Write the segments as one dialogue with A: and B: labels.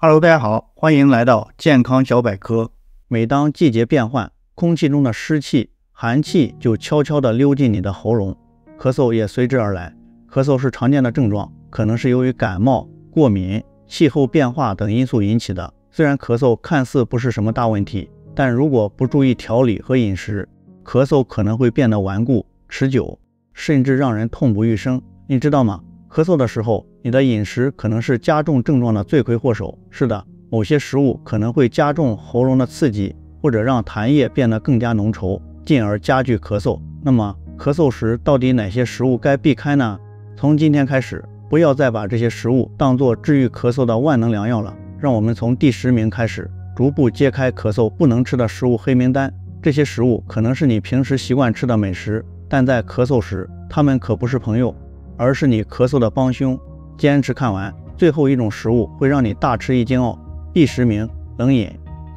A: Hello， 大家好，欢迎来到健康小百科。每当季节变换，空气中的湿气、寒气就悄悄地溜进你的喉咙，咳嗽也随之而来。咳嗽是常见的症状，可能是由于感冒、过敏、气候变化等因素引起的。虽然咳嗽看似不是什么大问题，但如果不注意调理和饮食，咳嗽可能会变得顽固、持久，甚至让人痛不欲生。你知道吗？咳嗽的时候，你的饮食可能是加重症状的罪魁祸首。是的，某些食物可能会加重喉咙的刺激，或者让痰液变得更加浓稠，进而加剧咳嗽。那么，咳嗽时到底哪些食物该避开呢？从今天开始，不要再把这些食物当作治愈咳嗽的万能良药了。让我们从第10名开始，逐步揭开咳嗽不能吃的食物黑名单。这些食物可能是你平时习惯吃的美食，但在咳嗽时，它们可不是朋友，而是你咳嗽的帮凶。坚持看完，最后一种食物会让你大吃一惊哦。第10名，冷饮。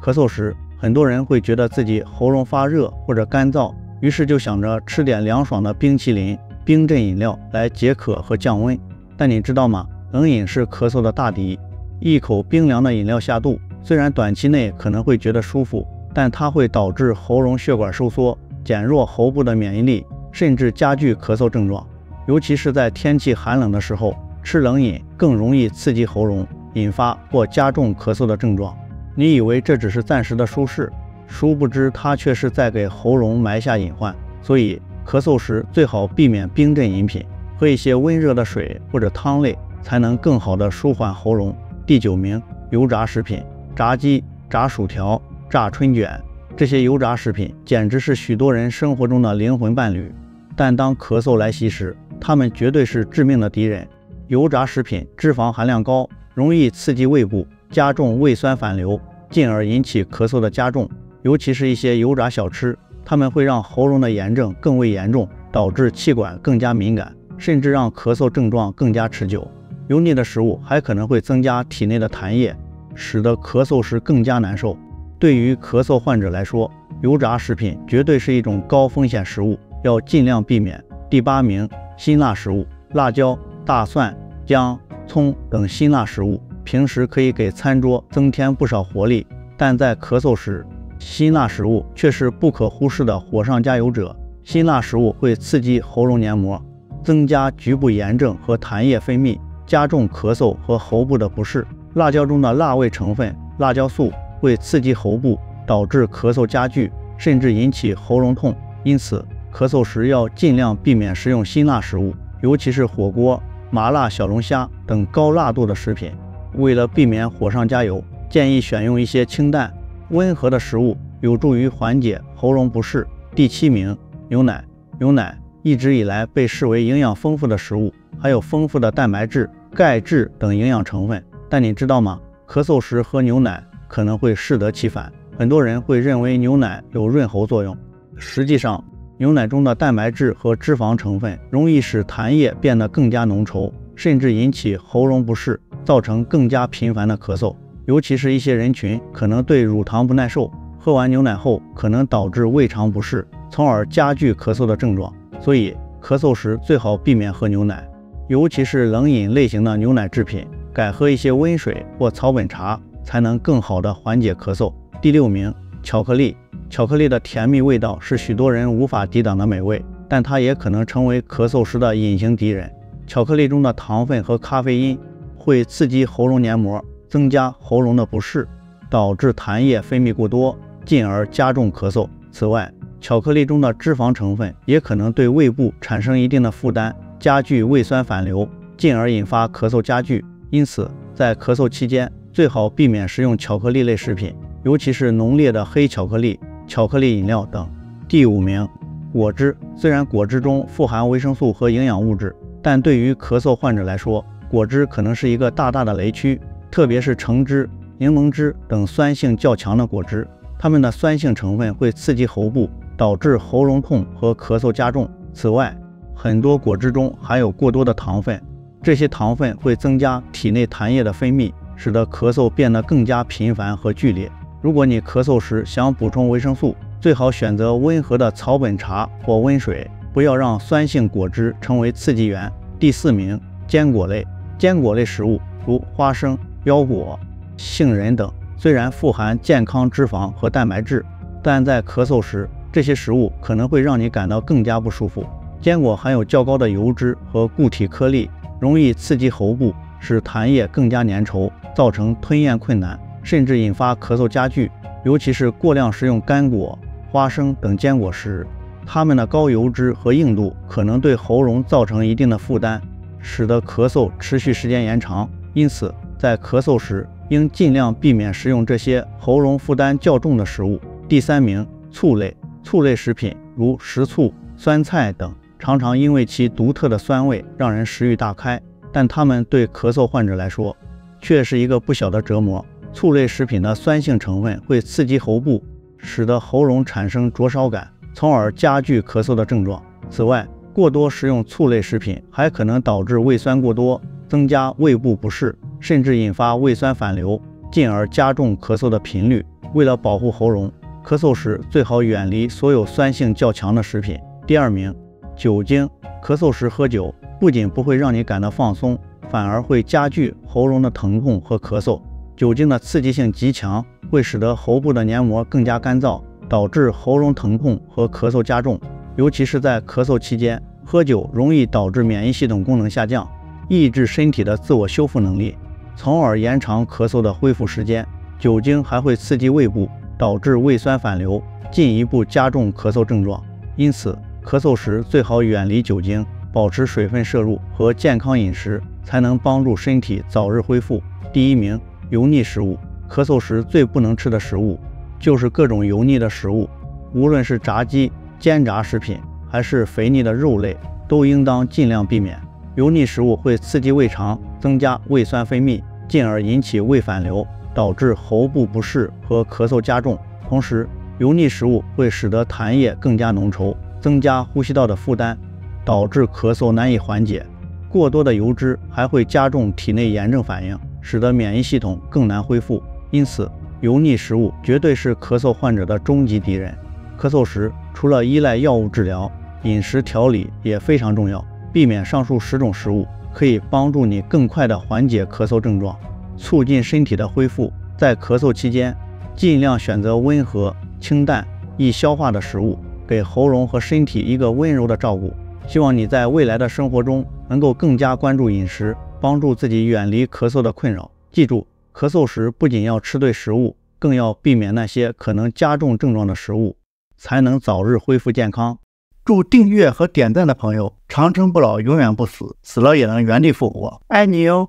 A: 咳嗽时，很多人会觉得自己喉咙发热或者干燥，于是就想着吃点凉爽的冰淇淋、冰镇饮料来解渴和降温。但你知道吗？冷饮是咳嗽的大敌。一口冰凉的饮料下肚，虽然短期内可能会觉得舒服，但它会导致喉咙血管收缩，减弱喉部的免疫力，甚至加剧咳嗽症状。尤其是在天气寒冷的时候，吃冷饮更容易刺激喉咙，引发或加重咳嗽的症状。你以为这只是暂时的舒适，殊不知它却是在给喉咙埋下隐患。所以咳嗽时最好避免冰镇饮品，喝一些温热的水或者汤类，才能更好的舒缓喉咙。第9名，油炸食品。炸鸡、炸薯条、炸春卷，这些油炸食品简直是许多人生活中的灵魂伴侣。但当咳嗽来袭时，它们绝对是致命的敌人。油炸食品脂肪含量高，容易刺激胃部，加重胃酸反流，进而引起咳嗽的加重。尤其是一些油炸小吃，它们会让喉咙的炎症更为严重，导致气管更加敏感，甚至让咳嗽症状更加持久。油腻的食物还可能会增加体内的痰液，使得咳嗽时更加难受。对于咳嗽患者来说，油炸食品绝对是一种高风险食物，要尽量避免。第8名，辛辣食物。辣椒、大蒜、姜、葱等辛辣食物平时可以给餐桌增添不少活力，但在咳嗽时，辛辣食物却是不可忽视的火上加油者。辛辣食物会刺激喉咙黏膜，增加局部炎症和痰液分泌，加重咳嗽和喉部的不适。辣椒中的辣味成分辣椒素会刺激喉部，导致咳嗽加剧，甚至引起喉咙痛。因此，咳嗽时要尽量避免食用辛辣食物，尤其是火锅、麻辣小龙虾等高辣度的食品。为了避免火上加油，建议选用一些清淡、温和的食物，有助于缓解喉咙不适。第7名，牛奶。牛奶一直以来被视为营养丰富的食物，还有丰富的蛋白质、钙质等营养成分。但你知道吗？咳嗽时喝牛奶可能会适得其反。很多人会认为牛奶有润喉作用，实际上，牛奶中的蛋白质和脂肪成分容易使痰液变得更加浓稠，甚至引起喉咙不适，造成更加频繁的咳嗽。尤其是一些人群可能对乳糖不耐受，喝完牛奶后可能导致胃肠不适，从而加剧咳嗽的症状。所以，咳嗽时最好避免喝牛奶，尤其是冷饮类型的牛奶制品，改喝一些温水或草本茶，才能更好的缓解咳嗽。第6名，巧克力。巧克力的甜蜜味道是许多人无法抵挡的美味，但它也可能成为咳嗽时的隐形敌人。巧克力中的糖分和咖啡因会刺激喉咙黏膜，增加喉咙的不适，导致痰液分泌过多，进而加重咳嗽。此外，巧克力中的脂肪成分也可能对胃部产生一定的负担，加剧胃酸反流，进而引发咳嗽加剧。因此，在咳嗽期间，最好避免食用巧克力类食品，尤其是浓烈的黑巧克力、巧克力饮料等。第5名，果汁。虽然果汁中富含维生素和营养物质，但对于咳嗽患者来说，果汁可能是一个大大的雷区，特别是橙汁、柠檬汁等酸性较强的果汁，它们的酸性成分会刺激喉部，导致喉咙痛和咳嗽加重。此外，很多果汁中含有过多的糖分，这些糖分会增加体内痰液的分泌，使得咳嗽变得更加频繁和剧烈。如果你咳嗽时想补充维生素，最好选择温和的草本茶或温水，不要让酸性果汁成为刺激源。。第4名，坚果类。坚果类食物如花生、腰果、杏仁等，虽然富含健康脂肪和蛋白质，但在咳嗽时，这些食物可能会让你感到更加不舒服。坚果含有较高的油脂和固体颗粒，容易刺激喉部，使痰液更加粘稠，造成吞咽困难，甚至引发咳嗽加剧。尤其是过量食用干果、花生等坚果时，它们的高油脂和硬度可能对喉咙造成一定的负担，使得咳嗽持续时间延长。因此，在咳嗽时应尽量避免食用这些喉咙负担较重的食物。第3名，醋类。醋类食品如食醋、酸菜等，常常因为其独特的酸味让人食欲大开，但它们对咳嗽患者来说却是一个不小的折磨。醋类食品的酸性成分会刺激喉部，使得喉咙产生灼烧感，从而加剧咳嗽的症状。此外，过多食用醋类食品还可能导致胃酸过多，增加胃部不适，甚至引发胃酸反流，进而加重咳嗽的频率。为了保护喉咙，咳嗽时最好远离所有酸性较强的食品。第2名，酒精。咳嗽时喝酒不仅不会让你感到放松，反而会加剧喉咙的疼痛和咳嗽。酒精的刺激性极强，会使得喉部的黏膜更加干燥，导致喉咙疼痛和咳嗽加重。尤其是在咳嗽期间，喝酒容易导致免疫系统功能下降，抑制身体的自我修复能力，从而延长咳嗽的恢复时间。酒精还会刺激胃部，导致胃酸反流，进一步加重咳嗽症状。因此，咳嗽时最好远离酒精，保持水分摄入和健康饮食，才能帮助身体早日恢复。第1名，油腻食物。咳嗽时最不能吃的食物就是各种油腻的食物，无论是炸鸡、煎炸食品，还是肥腻的肉类，都应当尽量避免。油腻食物会刺激胃肠，增加胃酸分泌，进而引起胃反流，导致喉部不适和咳嗽加重。同时，油腻食物会使得痰液更加浓稠，增加呼吸道的负担，导致咳嗽难以缓解。过多的油脂还会加重体内炎症反应，使得免疫系统更难恢复。因此，油腻食物绝对是咳嗽患者的终极敌人。咳嗽时，除了依赖药物治疗，饮食调理也非常重要。避免上述10种食物，可以帮助你更快地缓解咳嗽症状，促进身体的恢复。在咳嗽期间，尽量选择温和、清淡、易消化的食物，给喉咙和身体一个温柔的照顾。希望你在未来的生活中能够更加关注饮食，帮助自己远离咳嗽的困扰。记住，咳嗽时不仅要吃对食物，更要避免那些可能加重症状的食物，才能早日恢复健康。祝订阅和点赞的朋友长生不老，永远不死，死了也能原地复活。爱你哟！